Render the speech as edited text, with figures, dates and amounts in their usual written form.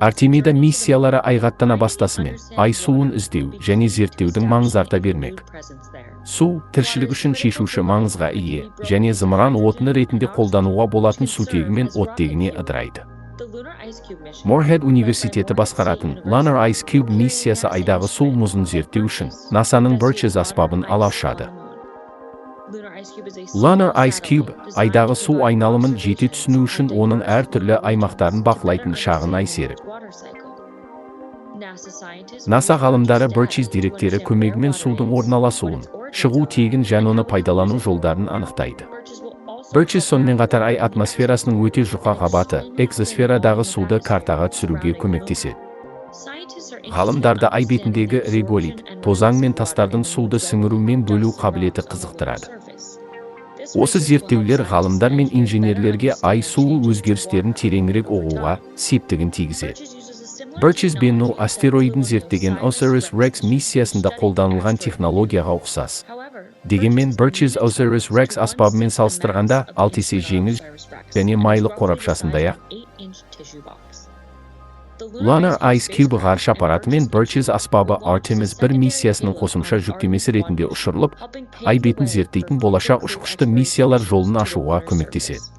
Артемида миссиялары айға бастасымен ай суын іздеу және зерттеудің маңызы арта бермек. Су тіршілік үшін шешуші маңызға ие және зымыран отыны ретінде қолдануға болатын сутегі мен оттегіне ыдырайды. Morehead университеті басқаратын Lunar Ice Cube миссиясы айдағы су мұзын зерттеу үшін НАСАның Birches аспабын ала ұшады. Lunar Ice Cube айдағы су айналымын жете түсіну үшін оның әртүрлі аймақтарын бақылайтын шағын ай серік. NASA ғалымдары Birches деректері көмегімен судың орналасуын, шығу тегін және оны пайдалану жолдарын анықтайды. Birches сонымен қатар ай атмосферасының өте жұқа қабаты, экзосферадағы суды картаға түсіруге көмектеседі. Ғалымдарды ай бетіндегі реголит, тозаң мен тастардың суды сіңіру мен бөлу қабілеті қызықтырады. Осы зерттеулер ғалымдар мен инженерлерге ай суы өзгерістерін тереңірек ұғуға септігін тигізеді. Birches Bennu астероидын зерттеген OSIRIS-REx миссиясында қолданылған технологияға ұқсас. Дегенмен Birches OSIRIS-REx аспабымен салыстырғанда 6 есе жеңіл және майлы қорапшасындай-ақ. Lunar Ice Cube ғарыш аппараты мен Birches аспабы Artemis 1 миссиясының қосымша жүктемесі ретінде ұшырылып, ай бетін зерттейтін болашақ ұшқышты миссиялар жолын ашуға көмектеседі.